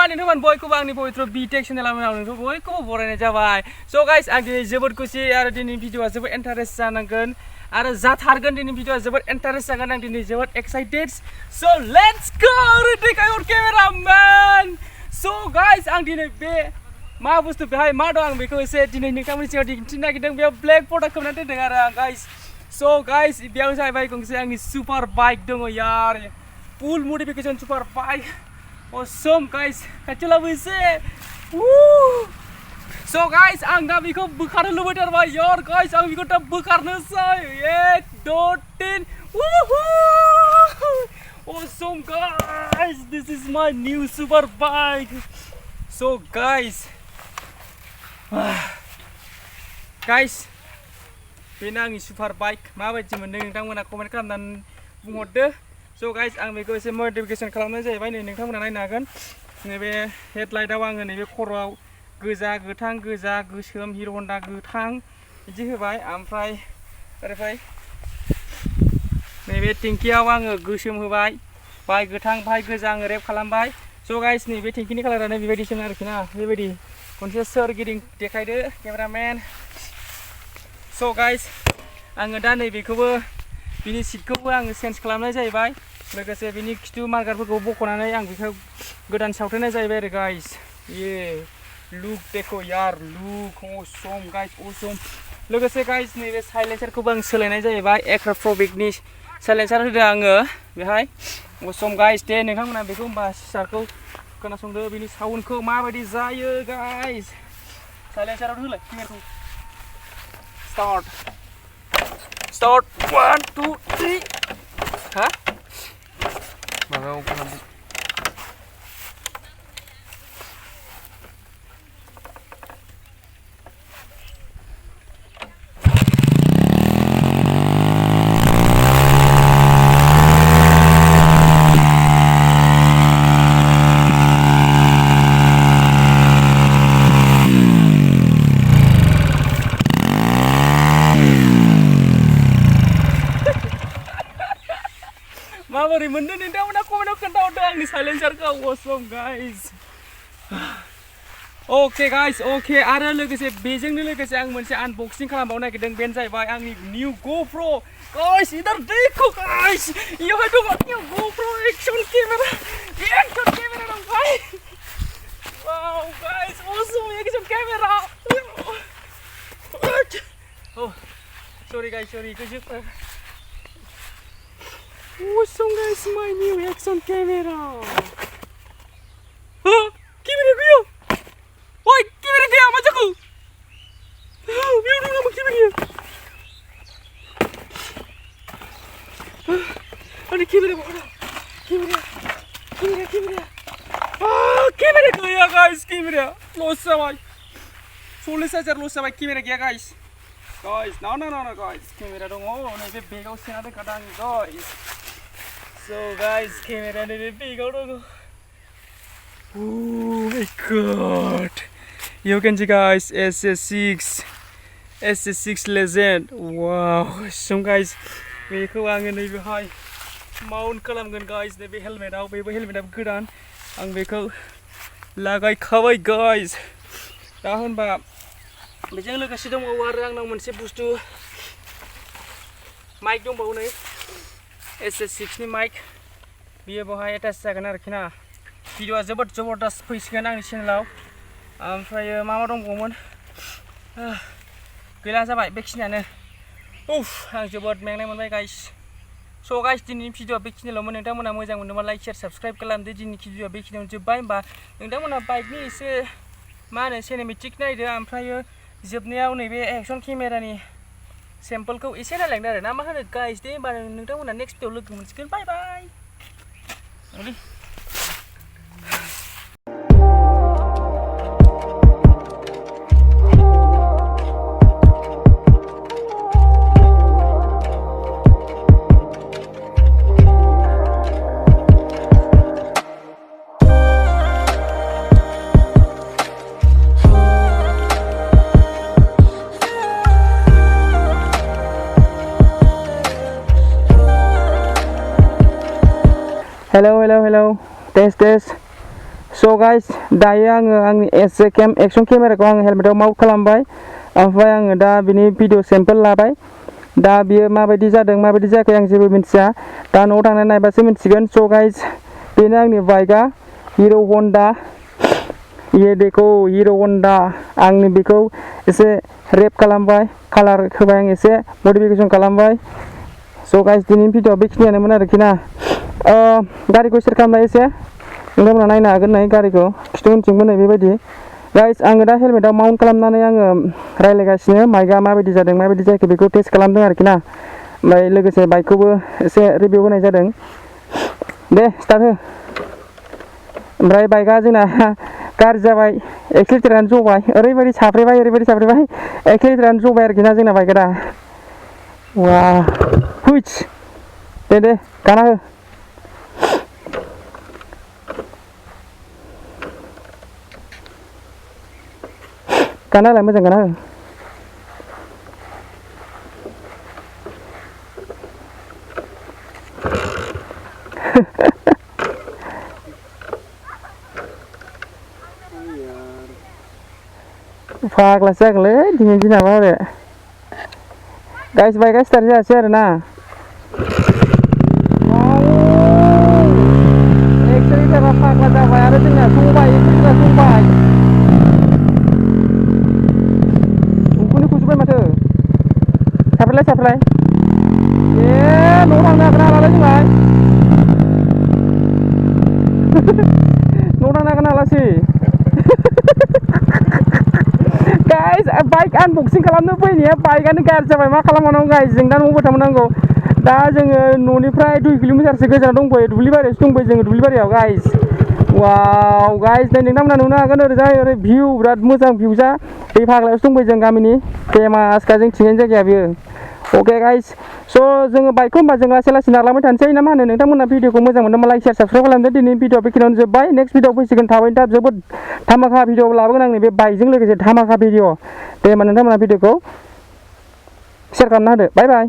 नोंथांमोन बयखौबो आंनि पवित्र बिटेक चेनेलाव नोंखौ बयखौबो बरायनाय जाबाय स' गाइस आं दिनै जोबोद खुसि आरो दिनैनि भिडिअआ जोबोद इन्टारेस्ट जानांगोन आरो जाथारगोन दिनैनि भिडिअआ जोबोद इन्टारेस्ट जागोन आं दिनै जोबोद एक्साइटेड स' let's go take our cameramen स' गाइस आं दिनै बे मा बुस्थु बेहाय मा दं आं बेखौ एसे दिनै नोंथांमोननि सिगाङाव दिन्थिनो नागिरदों बेयाव ब्लेक फटा खोबनानै दोनदों आरो आं गाइस स' गाइस बेयाव जाहैबाय गंसे आंनि सुपार बाइक दङ यार फुल मडिफिकेशन सुपार बाइक awesome guys खाथियाव एसे so guys आं दा बेखौ बोखारनो लुबैथारबाय यार guys आं बेखौ दा बोखारनोसै 1 2 3 awesome guys this is my new super bike so guys बेनो आंनि सुपार बाइक माबायदि मोनदों नोंथांमोना कमेन्ट खालामनानै बुंहरदो So guys आं बेखौ एसे मडिफिकेशन खालामनाय जाहैबाय नै नोंथांमोना नायनो हागोन नैबे हेडलाइटआव आङो नैबे खर'आव गोजा गोथां गोजा गोसोम हिर' हन्डा गोथां बिदि होबाय ओमफ्राय ओरैहाय नैबे टेंकियाव आङो गोसोम होबाय बाय गोथां बाय गोजा आङो रेप खालामबाय स' गाइस नैबे टेंकिनि कालारानो बेबायदिसो आरोखि ना बेबायदि खनसे सोरगिदिं देखायदो केमेरामेन स' गाइस आङो दा नैबेखौबो बिनि सिटखौबो आङो चेन्ज खालामनाय जाहैबाय लोगोसे बिनि खिथु मार्गारफोरखौ बख'नानै आं बेखौ गोदान सावथेनाय जाहैबाय आरो गाइस ये लुक देखो यार लुक awesome गाइस awesome लोगोसे गाइस नैबे साइलेन्सारखौबो आं सोलायनाय जाहैबाय एक्राफ्रबिकनि साइलेन्सार होदों आङो बेहाय awesome गाइस दे नोंथांमोना बेखौ होमबा सिसारखौ खोनासंदो बिनि साउन्डखौ माबायदि जायो गाइस साइलेन्साराव होलाय केमेराखौ Start 1 2 3 Hah? Mau kenapa? माबोरै मोनदों नोंथांमोना कमेन्टआव खोन्थाहरदो आंनि साइलेन्सारखौ awesome guys okay guys okay आरो लोगोसे बेजोंनो लोगोसे आं मोनसे आनबक्सिं खालामबावनो नागिरदों बेनो जाहैबाय आंनि निउ गप्र गाइस इधर देखो गाइस इयावहाय दङ निउ गप्र एक्शन केमेरा दं भाई वाव guys awesome action camera oh sorry guys sorry गोजोन awesome guys my new action camera camera gaya oi camera gaya majaku view dong nama camera ani camera camera gaya guys camera loss जाबाय 40,000 loss जाबाय camera गया guys no guys camera dong नैबे बेगाव सोना दोनखादों आं guys So guys, camera ini big out. Oh my god! You can see guys, SS6 Legend. Wow! So guys, बेखौ आङो नैबे हाय माउन्ट खालामगोन guys नैबे हेलमेटआव बेबो हेलमेटआव गोदान आं बेखौ लागायखाबाय guys. दा होनबा बेजों लोगोसे दंबावो आरो आंनाव मोनसे बुस्थु माइक दंबावो नै SS6 नि माइक बियो बहाय एटाच जागोन आरोखि ना भिडिअआ जोबोद जबरदस्त फैसिगोन आंनि चेनेलाव ओमफ्राय मा दंबावोमोन गैला जाबाय बेखिनियानो उफ आं जोबोद मेंनाय मोनबाय गाइस स' गाइस दिनैनि भिडिअआ बेखिनिल'मोन नोंथांमोना मोजां मोनोबा लाइक शेयार साबस्क्राइब खालामदो दिनैनि भिडिअआ बेखिनियावनो जोब्बाय होमबा नोंथांमोना बाइकनि एसे मा होनो सिनेमेटिक नायदो ओमफ्राय जोबनायाव नैबे एक्शन केमेरानि सेम्पलखौ एसे नायलांदो आरो ना मा होनो गाइस दे होमबा नोंथांमोना नेक्स्ट भिडिअआव लोगो मोनसिगोन बाय बाय Hello. Test. So guys, dayo आङो आंनि एक्शन केमेराखौ आङो हेलमेटाव माउन्ट खालामबाय ओमफ्राय आङो दा बिनि भिडिअ सेम्पोल लाबाय दा बियो माबायदि जादों माबायदि जायाखै आं जेबो मिन्थिया दा न'आव थांनानै नायबासो मिन्थिगोन स' गाइस बेनो आंनि बाइकआ हिर' हन्डा ये देखो हिर' हन्डा आंनि बेखौ एसे रेप खालामबाय कालार होबाय आं एसे मडिफिकेसन खालामबाय स' गाइस दिनैनि भिडिअआ बेखिनियानोमोन आरोखि ना गारिखौ सेयार खालामनाय एसे नोंथांमोना नायनो हागोन नै गारिखौ खिथु उनथिंबो नै बेबायदि गाइस आङो दा हेलमेटाव माउन्ट खालामनानै आङो रायज्लायगासिनो माइकआ माबायदि जादों माबायदि जायाखै बेखौ टेस्ट खालामदों आरोखि ना ओमफ्राय लोगोसे बाइकखौबो एसे रिभिउ होनाय जादों दे स्टार्ट हो ओमफ्राय बाइकआ जोंना गाज्रि जाबाय एक्सिलेटरानो जबाय ओरैबायदि साफ्रेबाय एक्सिलेटरानो जबाय आरोखि ना जोंना बाइकआ दा वा हुइस दे गाना हो गाना होलाय मोजां गाना हो फाग्लासो जागोनलै दिनै दिनाबा आरो गाइस बाइकआ स्टार्ट जायासै आरो ना एक्सिलेटरा फाग्ला जाबाय आरो जोंना जबाय एक्सिलेटरा जबाय उखुन्दै खुजोब्बाय माथो साफ्रेलाय ए न'आव थांनो हागोन हालालै जोंलाय न'आव थांनो हागोन हालासै गाइस बाइक आनबक्सिं खालामनो फैनाया बाइकआनो गाज्रि जाबाय मा खालामबावनांगौ गाइस जों दा न'आव थांनांगौ दा जोङो न'निफ्राय 2 किल'मिटारसो गोजानाव दंफैयो दुब्लिबारियावसो दंफैयो जोङो दुब्लिबारियाव गाइस वाव गाइस नै नोंथांमोना नुनो हागोन ओरैजाय ओरै भिउ बिराद मोजां भिउजा दै फाग्लायावसो दंफैयो जों गामिनि फेमासखा जोंथिंजायनि जायगाया बेयो अके गाइस स' जोङो बाइकखौ होमबा जों लासै लासै नारलांबाय थानोसै ना मा होनो नोंथांमोना भिडिअखौ मोजां मोनदोंबा लाइक शेयार साबस्क्राइब खालामदो दिनैनि भिडिअ बेखिनियावनो जोब्बाय नेक्स्ट भिडिअ फैसिगोन थाबैनो थाब जोबोद धामाका भिडिअ लाबोगोन आंनि बे बाइकजों लोगोसे धामाका भिडिअ दे होमबा नोंथांमोना भिडिअखौ शेयार खालामना होदो बाय बाय